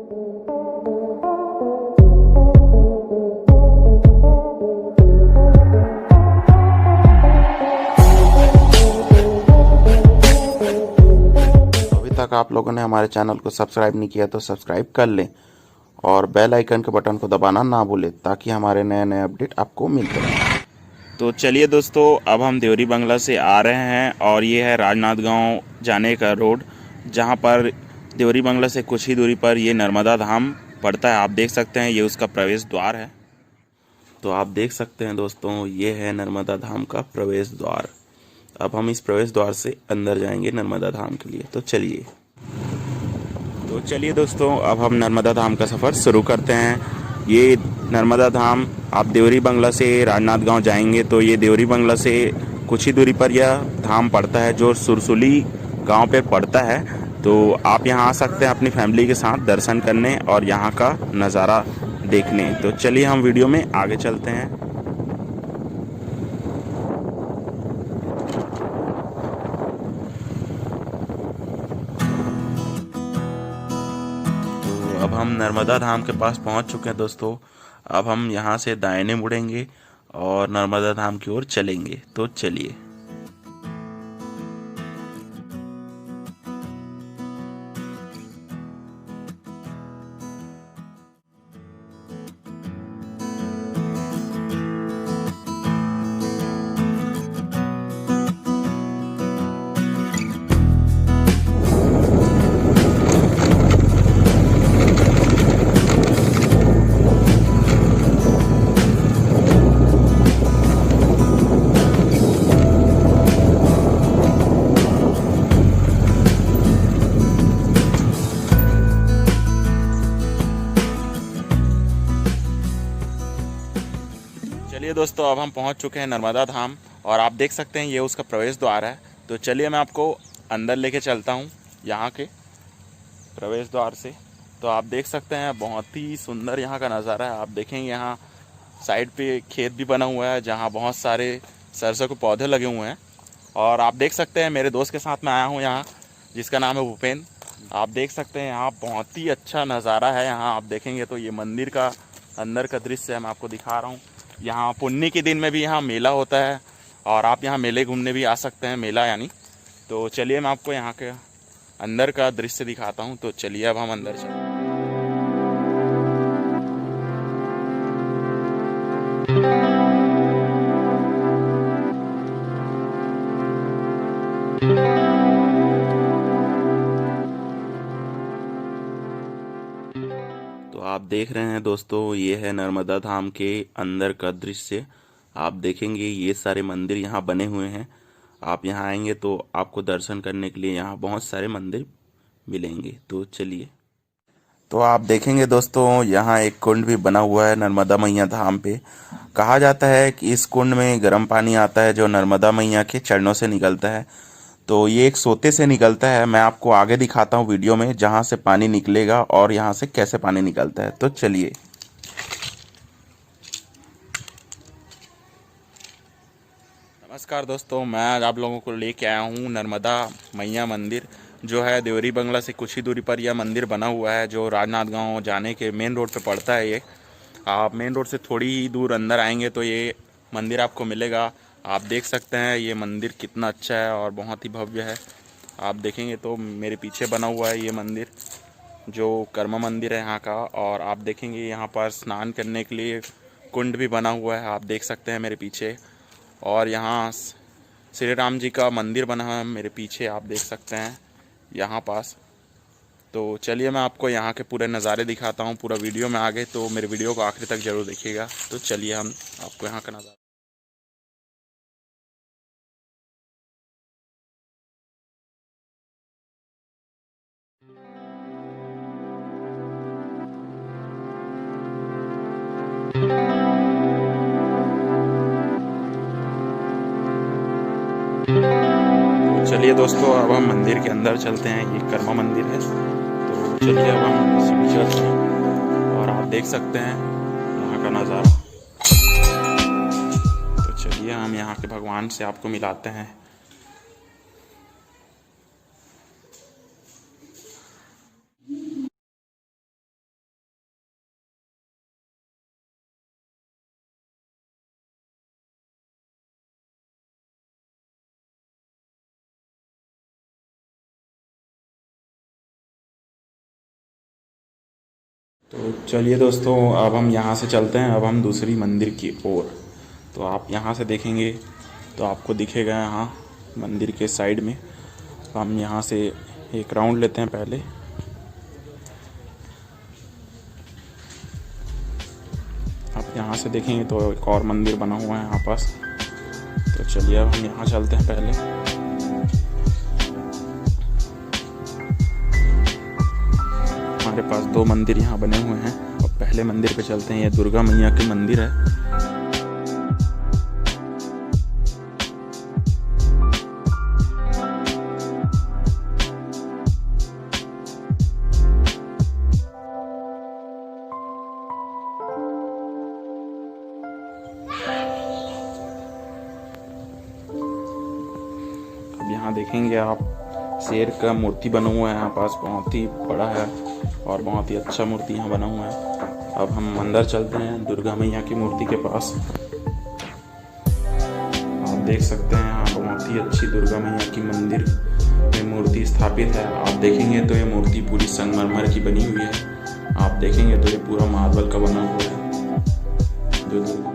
तक आप लोगों ने हमारे चैनल को सब्सक्राइब नहीं किया तो सब्सक्राइब कर लें और बेल आइकन के बटन को दबाना ना भूलें ताकि हमारे नए नए अपडेट आपको मिलते रहें। तो चलिए दोस्तों, अब हम देवरी बंगला से आ रहे हैं और ये है राजनांदगांव जाने का रोड, जहां पर देवरी बंगला से कुछ ही दूरी पर ये नर्मदा धाम पड़ता है। आप देख सकते हैं ये उसका प्रवेश द्वार है। तो आप देख सकते हैं दोस्तों, ये है नर्मदा धाम का प्रवेश द्वार। अब हम इस प्रवेश द्वार से अंदर जाएंगे नर्मदा धाम के लिए। तो चलिए दोस्तों, अब हम नर्मदा धाम का सफ़र शुरू करते हैं। ये नर्मदा धाम आप देवरी बंगला से राजनांदगांव जाएंगे तो ये देवरी बंगला से कुछ ही दूरी पर यह धाम पड़ता है, जो सुरसुली गांव पे पड़ता है। तो आप यहाँ आ सकते हैं अपनी फैमिली के साथ दर्शन करने और यहाँ का नज़ारा देखने। तो चलिए हम वीडियो में आगे चलते हैं। अब हम नर्मदा धाम के पास पहुंच चुके हैं दोस्तों। अब हम यहां से दाहिने मुड़ेंगे और नर्मदा धाम की ओर चलेंगे। तो चलिए। चलिए दोस्तों, अब हम पहुंच चुके हैं नर्मदा धाम और आप देख सकते हैं ये उसका प्रवेश द्वार है। तो चलिए मैं आपको अंदर लेके चलता हूं यहाँ के प्रवेश द्वार से। तो आप देख सकते हैं बहुत ही सुंदर यहाँ का नज़ारा है। आप देखेंगे यहाँ साइड पे खेत भी बना हुआ है जहाँ बहुत सारे सरसों के पौधे लगे हुए हैं। और आप देख सकते हैं मेरे दोस्त के साथ मैं आया हूँ यहाँ, जिसका नाम है भूपेन। आप देख सकते हैं यहाँ बहुत ही अच्छा नज़ारा है। यहाँ आप देखेंगे तो ये मंदिर का अंदर का दृश्य है, मैं आपको दिखा रहा हूँ। यहाँ पुन्नी के दिन में भी यहाँ मेला होता है और आप यहाँ मेले घूमने भी आ सकते हैं, मेला यानी। तो चलिए मैं आपको यहाँ के अंदर का दृश्य दिखाता हूँ। तो चलिए अब हम अंदर चलते हैं। तो आप देख रहे हैं दोस्तों, ये है नर्मदा धाम के अंदर का दृश्य। आप देखेंगे ये सारे मंदिर यहाँ बने हुए हैं। आप यहाँ आएंगे तो आपको दर्शन करने के लिए यहाँ बहुत सारे मंदिर मिलेंगे। तो चलिए। तो आप देखेंगे दोस्तों, यहाँ एक कुंड भी बना हुआ है नर्मदा मैया धाम पे। कहा जाता है कि इस कुंड में गर्म पानी आता है जो नर्मदा मैया के चरणों से निकलता है। तो ये एक सोते से निकलता है। मैं आपको आगे दिखाता हूँ वीडियो में जहाँ से पानी निकलेगा और यहाँ से कैसे पानी निकलता है। तो चलिए। नमस्कार दोस्तों, मैं आज आप लोगों को लेके आया हूँ नर्मदा मैया मंदिर, जो है देवरी बंगला से कुछ ही दूरी पर यह मंदिर बना हुआ है, जो राजनांदगांव जाने के मेन रोड पे पड़ता है। ये आप मेन रोड से थोड़ी ही दूर अंदर आएंगे तो ये मंदिर आपको मिलेगा। आप देख सकते हैं ये मंदिर कितना अच्छा है और बहुत ही भव्य है। आप देखेंगे तो मेरे पीछे बना हुआ है ये मंदिर, जो कर्मा मंदिर है यहाँ का। और आप देखेंगे यहाँ पर स्नान करने के लिए कुंड भी बना हुआ है, आप देख सकते हैं मेरे पीछे। और यहाँ श्री राम जी का मंदिर बना है मेरे पीछे, आप देख सकते हैं यहाँ पास। तो चलिए मैं आपको यहाँ के पूरे नज़ारे दिखाता हूँ। पूरा वीडियो में आ गए तो मेरे वीडियो को आखिर तक ज़रूर देखिएगा। तो चलिए हम आपको यहाँ का नज़ारा। तो चलिए दोस्तों, अब हम मंदिर के अंदर चलते हैं। ये कर्मा मंदिर है। तो चलिए अब हम सीढ़ी चलते हैं और आप देख सकते हैं यहाँ का नज़ारा। तो चलिए हम यहाँ के भगवान से आपको मिलाते हैं। तो चलिए दोस्तों, अब हम यहाँ से चलते हैं, अब हम दूसरी मंदिर की ओर। तो आप यहाँ से देखेंगे तो आपको दिखेगा यहाँ मंदिर के साइड में। हम यहाँ से एक राउंड लेते हैं पहले। आप यहाँ से देखेंगे तो एक और मंदिर बना हुआ है यहाँ पास। तो चलिए अब हम यहाँ चलते हैं पहले। हमारे पास 2 मंदिर यहाँ बने हुए हैं। और पहले मंदिर पे चलते हैं, ये दुर्गा मैया के मंदिर है। अब यहाँ देखेंगे आप शेर का मूर्ति बना हुआ है यहाँ पास, बहुत ही बड़ा है और बहुत ही अच्छा मूर्ति यहाँ बना हुआ है। अब हम अंदर चलते हैं दुर्गा मैया की मूर्ति के पास। आप देख सकते हैं यहाँ बहुत ही अच्छी दुर्गा मैया की मंदिर में मूर्ति स्थापित है। आप देखेंगे तो ये मूर्ति पूरी संगमरमर की बनी हुई है। आप देखेंगे तो ये पूरा मार्बल का बना हुआ है। जो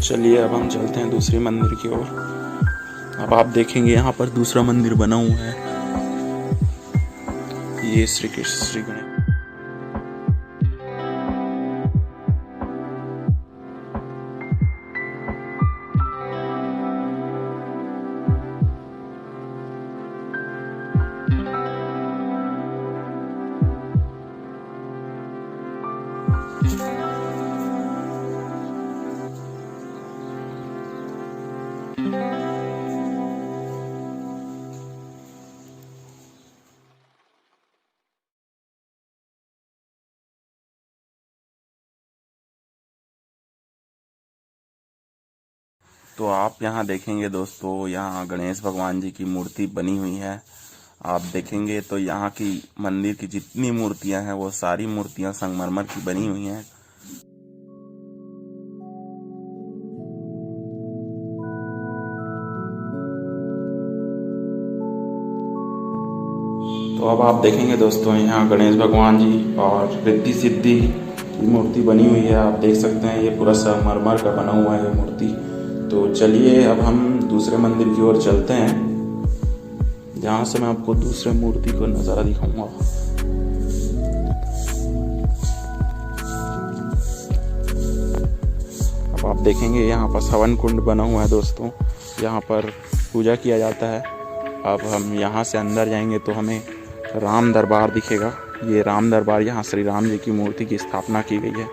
चलिए अब हम चलते हैं दूसरे मंदिर की ओर। अब आप देखेंगे यहाँ पर दूसरा मंदिर बना हुआ है। ये श्री कृष्ण श्री गणेश। तो आप यहाँ देखेंगे दोस्तों, यहाँ गणेश भगवान जी की मूर्ति बनी हुई है। आप देखेंगे तो यहाँ की मंदिर की जितनी मूर्तियाँ हैं वो सारी मूर्तियाँ संगमरमर की बनी हुई हैं। तो अब आप देखेंगे दोस्तों, यहाँ गणेश भगवान जी और रिद्धि सिद्धि की मूर्ति बनी हुई है। आप देख सकते हैं ये पूरा संगमरमर का बना हुआ है ये मूर्ति। तो चलिए अब हम दूसरे मंदिर की ओर चलते हैं, जहाँ से मैं आपको दूसरे मूर्ति को नज़ारा दिखाऊंगा। अब आप देखेंगे यहाँ पर हवन कुंड बना हुआ है दोस्तों, यहाँ पर पूजा किया जाता है। अब हम यहाँ से अंदर जाएंगे तो हमें राम दरबार दिखेगा। ये राम दरबार, यहाँ श्री राम जी की मूर्ति की स्थापना की गई है।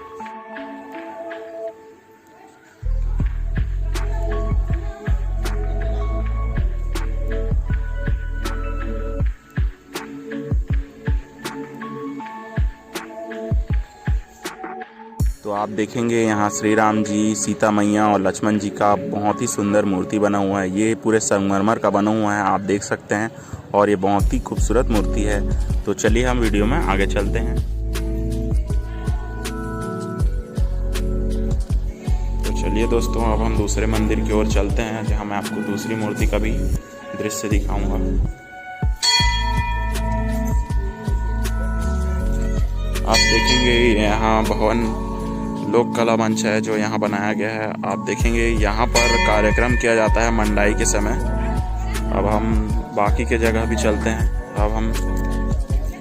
तो आप देखेंगे यहाँ श्री राम जी, सीता मैया और लक्ष्मण जी का बहुत ही सुंदर मूर्ति बना हुआ है। ये पूरे संगमरमर का बना हुआ है, आप देख सकते हैं, और ये बहुत ही खूबसूरत मूर्ति है। तो चलिए हम वीडियो में आगे चलते हैं। तो चलिए दोस्तों, अब हम दूसरे मंदिर की ओर चलते हैं, जहाँ मैं आपको दूसरी मूर्ति का भी दृश्य दिखाऊंगा। आप देखेंगे यहाँ भवन लोक कला मंच है जो यहाँ बनाया गया है। आप देखेंगे यहाँ पर कार्यक्रम किया जाता है मंडाई के समय। अब हम बाकी के जगह भी चलते हैं। अब हम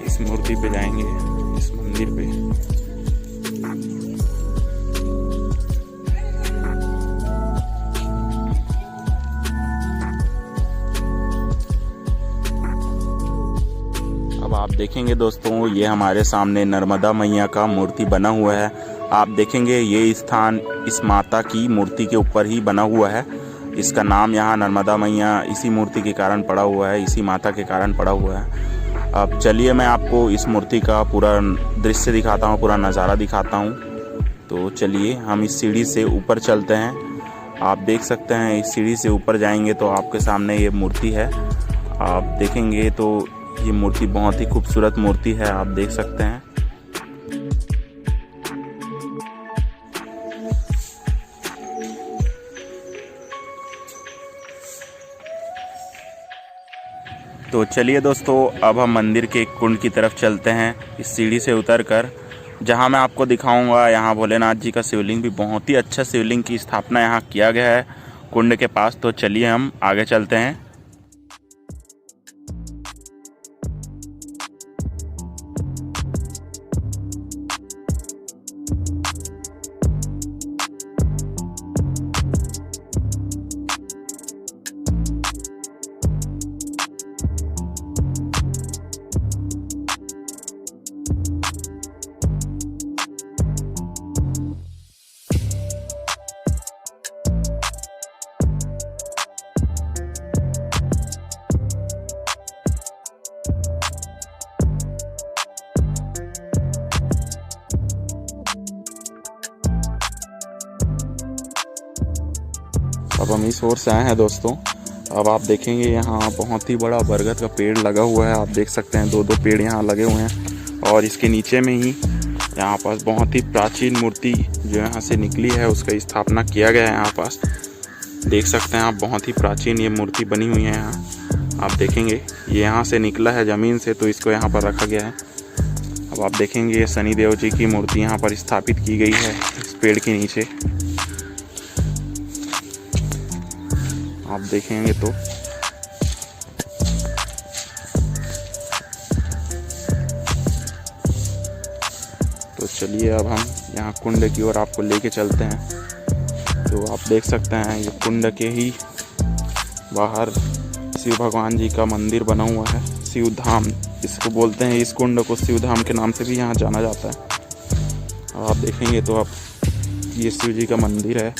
इस मूर्ति पे जाएंगे, इस मंदिर पे। अब आप देखेंगे दोस्तों, ये हमारे सामने नर्मदा मैया का मूर्ति बना हुआ है। आप देखेंगे ये स्थान इस माता की मूर्ति के ऊपर ही बना हुआ है। इसका नाम यहाँ नर्मदा मैया इसी मूर्ति के कारण पड़ा हुआ है, इसी माता के कारण पड़ा हुआ है। अब चलिए मैं आपको इस मूर्ति का पूरा दृश्य दिखाता हूँ, पूरा नज़ारा दिखाता हूँ। तो चलिए हम इस सीढ़ी से ऊपर चलते हैं। आप देख सकते हैं इस सीढ़ी से ऊपर जाएंगे तो आपके सामने ये मूर्ति है। आप देखेंगे तो ये मूर्ति बहुत ही खूबसूरत मूर्ति है, आप देख सकते हैं। तो चलिए दोस्तों, अब हम मंदिर के कुंड की तरफ चलते हैं इस सीढ़ी से उतरकर, जहां मैं आपको दिखाऊंगा यहाँ भोलेनाथ जी का शिवलिंग भी बहुत ही अच्छा शिवलिंग की स्थापना यहाँ किया गया है कुंड के पास। तो चलिए हम आगे चलते हैं। अब हम इस ओर से आए हैं दोस्तों। अब आप देखेंगे यहाँ बहुत ही बड़ा बरगद का पेड़ लगा हुआ है, आप देख सकते हैं 2-2 पेड़ यहाँ लगे हुए हैं। और इसके नीचे में ही यहाँ पास बहुत ही प्राचीन मूर्ति जो यहाँ से निकली है उसका स्थापना किया गया है। यहाँ पास देख सकते हैं आप, बहुत ही प्राचीन ये मूर्ति बनी हुई है। यहाँ आप देखेंगे ये यहाँ से निकला है ज़मीन से, तो इसको यहाँ पर रखा गया है। अब आप देखेंगे ये शनिदेव जी की मूर्ति यहाँ पर स्थापित की गई है इस पेड़ के नीचे, आप देखेंगे तो चलिए अब हम यहाँ कुंड की ओर आपको लेके चलते हैं। तो आप देख सकते हैं ये कुंड के ही बाहर शिव भगवान जी का मंदिर बना हुआ है, शिव धाम इसको बोलते हैं। इस कुंड को शिव धाम के नाम से भी यहाँ जाना जाता है। आप देखेंगे तो आप ये शिव जी का मंदिर है।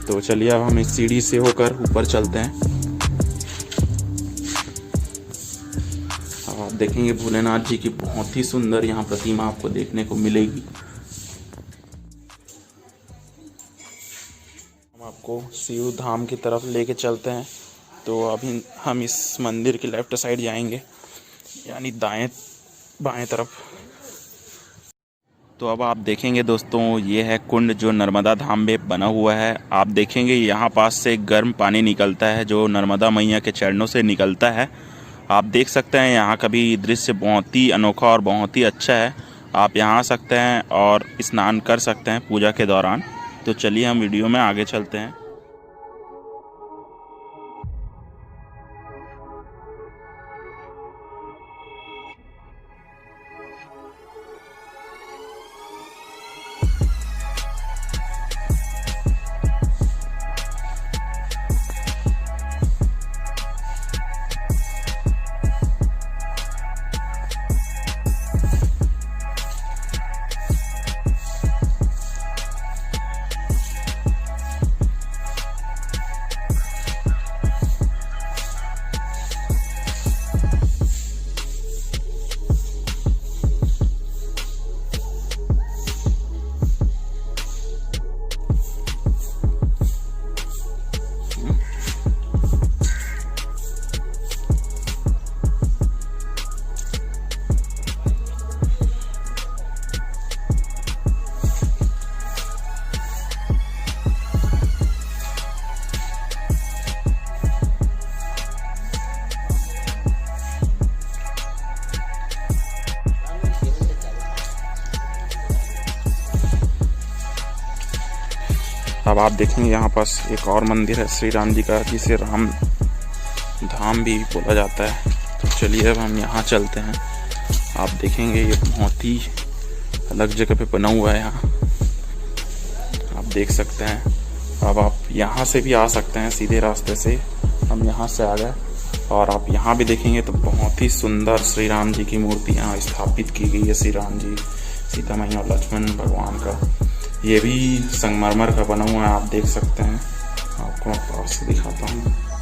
तो चलिए अब हम इस सीढ़ी से होकर ऊपर चलते हैं। आप देखेंगे भोलेनाथ जी की बहुत ही सुंदर यहाँ प्रतिमा आपको देखने को मिलेगी। हम आपको शिव धाम की तरफ लेके चलते हैं। तो अभी हम इस मंदिर के लेफ्ट साइड जाएंगे, यानी दाएं बाएं तरफ। तो अब आप देखेंगे दोस्तों ये है कुंड जो नर्मदा धाम में बना हुआ है। आप देखेंगे यहाँ पास से गर्म पानी निकलता है जो नर्मदा मैया के चरणों से निकलता है। आप देख सकते हैं यहाँ का भी दृश्य बहुत ही अनोखा और बहुत ही अच्छा है। आप यहाँ आ सकते हैं और स्नान कर सकते हैं पूजा के दौरान। तो चलिए हम वीडियो में आगे चलते हैं। अब आप देखेंगे यहाँ पास एक और मंदिर है श्री राम जी का, जिसे राम धाम भी बोला जाता है। तो चलिए अब हम यहाँ चलते हैं। आप देखेंगे ये बहुत ही अलग जगह पे बना हुआ है यहाँ, आप देख सकते हैं। अब आप यहाँ से भी आ सकते हैं, सीधे रास्ते से हम यहाँ से आ गए। और आप यहाँ भी देखेंगे तो बहुत ही सुंदर श्री राम जी की मूर्ति यहाँ स्थापित की गई है। श्री राम जी, सीता मैया और लक्ष्मण भगवान का ये भी संगमरमर का बना हुआ है, आप देख सकते हैं। आपको मैं पास से दिखाता हूँ।